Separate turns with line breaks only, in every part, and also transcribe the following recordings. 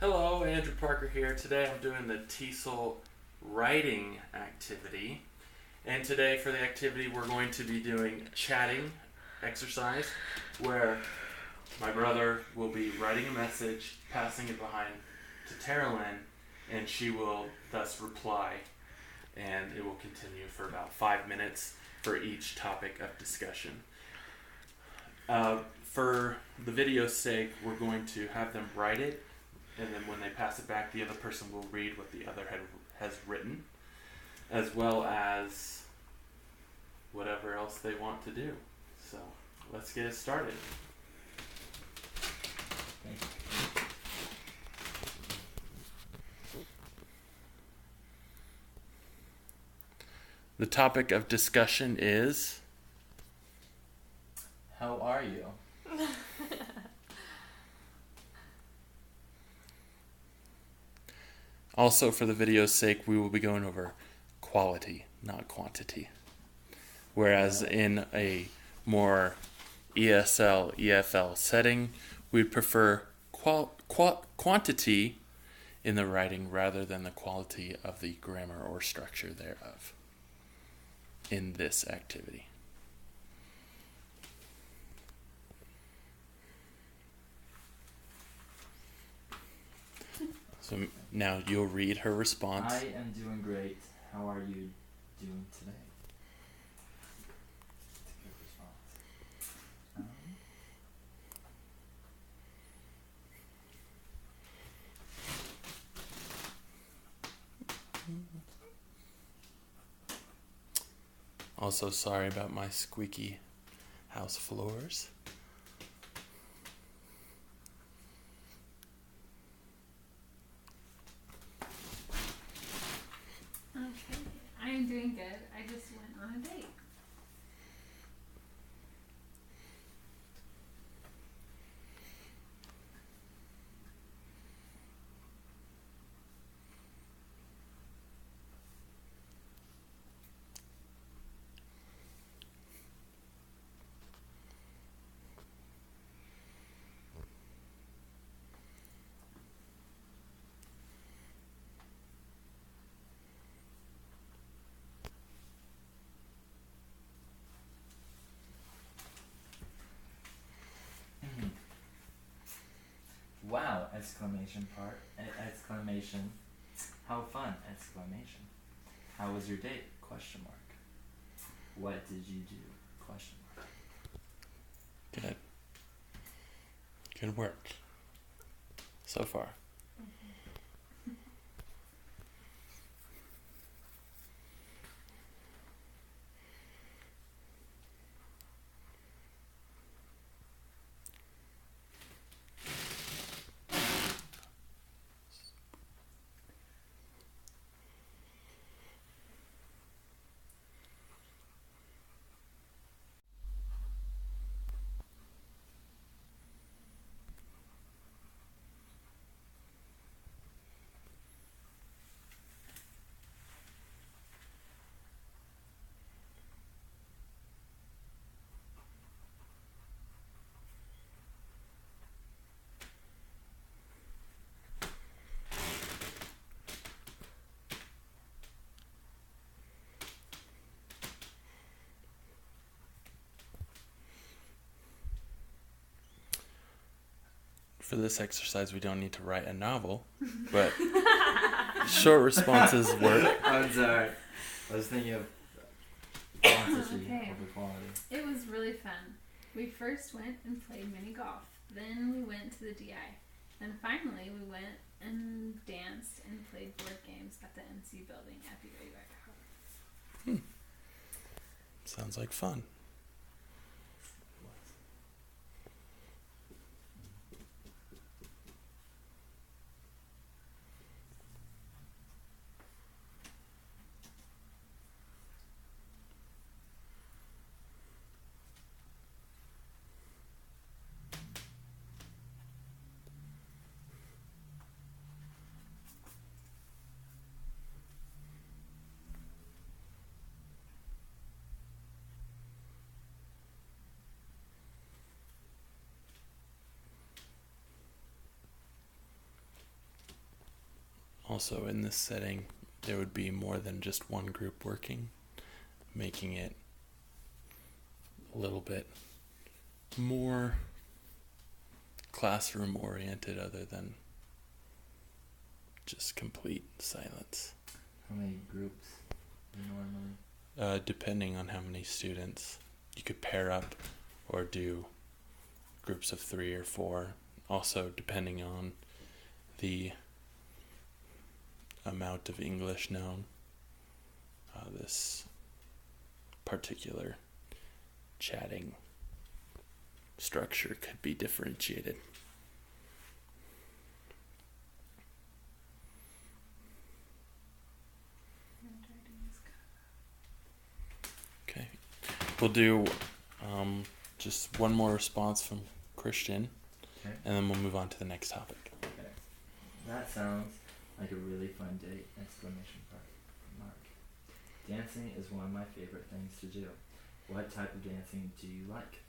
Hello, Andrew Parker here. Today I'm doing the TESOL writing activity. And today for the activity we're going to be doing chatting exercise where my brother will be writing a message, passing it behind to Terilyn, and she will thus reply. And it will continue for about 5 minutes for each topic of discussion. For the video's sake, we're going to have them write it, and then when they pass it back, the other person will read what the other has written, as well as whatever else they want to do. So let's get it started. The topic of discussion is...
How are you?
Also, for the video's sake, we will be going over quality, not quantity. Whereas in a more ESL, EFL setting, we'd prefer quantity in the writing rather than the quality of the grammar or structure thereof in this activity. So now you'll read her response.
I am doing great. How are you doing today? That's a good response.
Also, sorry about my squeaky house floors.
Okay, I am doing good. I just went on a date.
Wow! Exclamation part. Exclamation. How fun! Exclamation. How was your date? Question mark. What did you do? Question mark.
Good. Good work. So far. For this exercise, we don't need to write a novel, but short responses work.
I'm sorry. I was thinking of quantity
Okay.
over quality.
It was really fun. We first went and played mini golf. Then we went to the DI. Then finally we went and danced and played board games at the NC building at the Idaho.
Sounds like fun. also in this setting, there would be more than just one group working, making it a little bit more classroom oriented other than just complete silence.
How many groups normally?
Depending on how many students, you could pair up or do groups of 3 or 4. Also, depending on the amount of English known, this particular chatting structure could be differentiated. Okay, we'll do just one more response from Christian,
Okay.
and then we'll move on to the next topic.
Okay. That sounds like a really fun date! Exclamation mark. Dancing is one of my favorite things to do. What type of dancing do you like?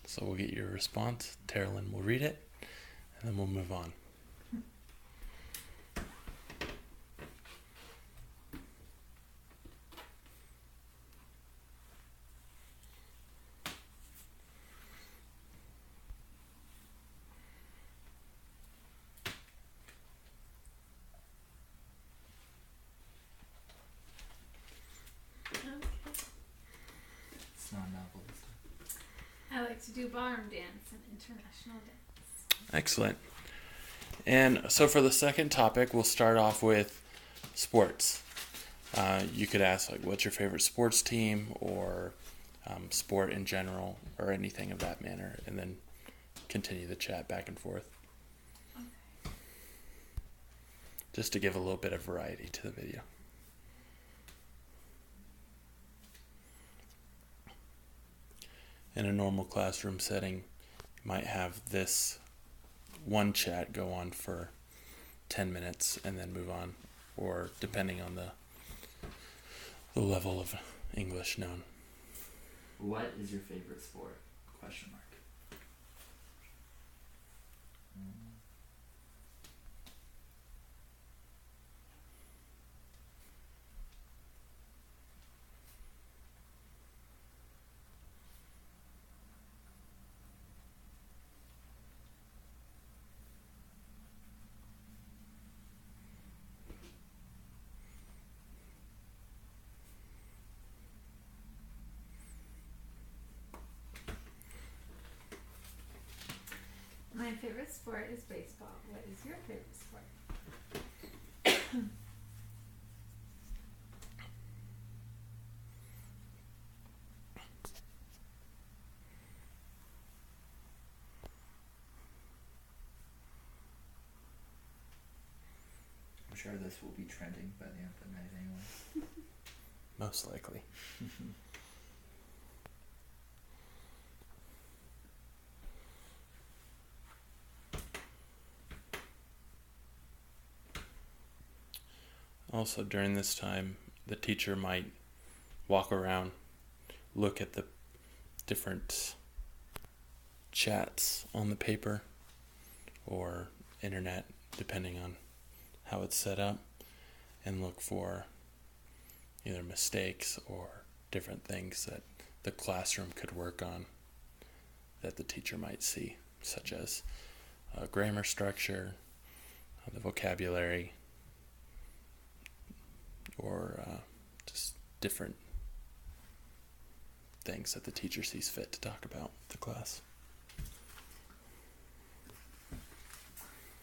So we'll get your response. Terrelyn will read it, and then we'll move on.
It's not novel this time.
I like to do ballroom dance and international dance.
Excellent. And so for the second topic, we'll start off with sports. You could ask, like, what's your favorite sports team, or sport in general, or anything of that manner, and then continue the chat back and forth.
Okay.
Just to give a little bit of variety to the video. In a normal classroom setting, you might have this one chat go on for 10 minutes and then move on, or depending on the level of English known.
What is your favorite sport? Question mark.
My favorite sport is baseball. What is your favorite sport?
I'm sure this will be trending by the end of the night anyway.
Most likely. Also, during this time, the teacher might walk around, look at the different chats on the paper or internet, depending on how it's set up, and look for either mistakes or different things that the classroom could work on that the teacher might see, such as grammar structure, the vocabulary, or just different things that the teacher sees fit to talk about with the class.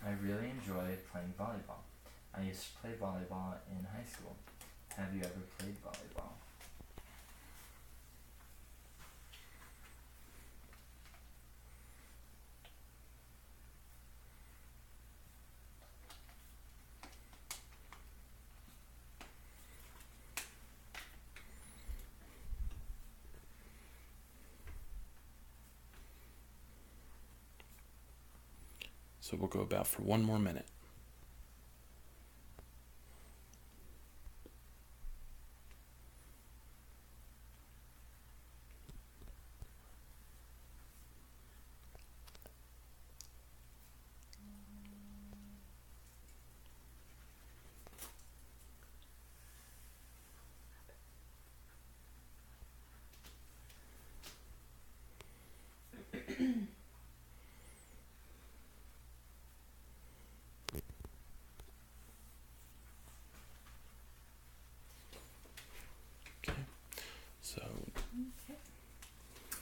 I really enjoy playing volleyball. I used to play volleyball in high school. Have you ever played volleyball?
So we'll go about for one more minute.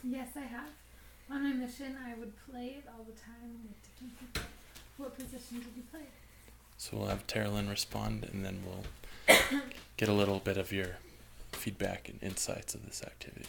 Yes, I have. On my mission, I would play it all the time with different people. What position did you play?
So we'll have Terilyn respond, and then we'll get a little bit of your feedback and insights of this activity.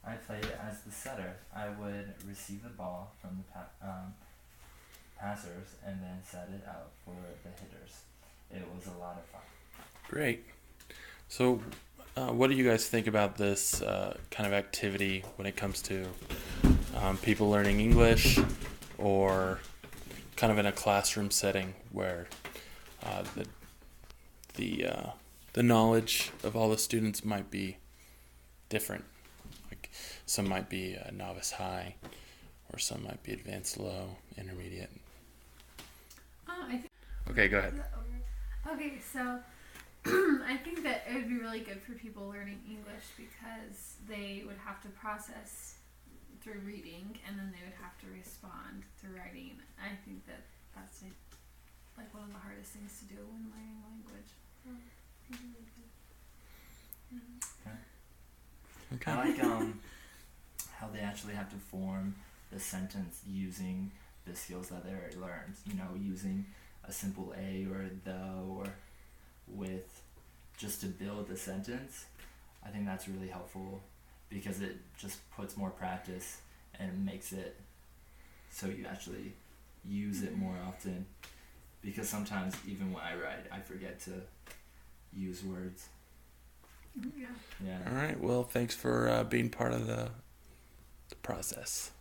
I played as the setter. I would receive the ball from the passers and then set it out for the hitters. It was a lot of fun.
Great. So, what do you guys think about this kind of activity when it comes to people learning English, or kind of in a classroom setting where the knowledge of all the students might be different? Like some might be novice high, or some might be advanced low, intermediate.
I think.
Okay, go ahead.
Okay, so I think that it would be really good for people learning English because they would have to process through reading and then they would have to respond through writing. I think that that's like one of the hardest things to do when learning language. So, really good.
Okay.
I like how they actually have to form the sentence using the skills that they already learned. You know, using a simple a or a the or with just to build the sentence. I think that's really helpful because it just puts more practice and makes it so you actually use it more often. Because sometimes even when I write, I forget to use words.
Yeah.
Yeah.
All right. Well, thanks for being part of the process.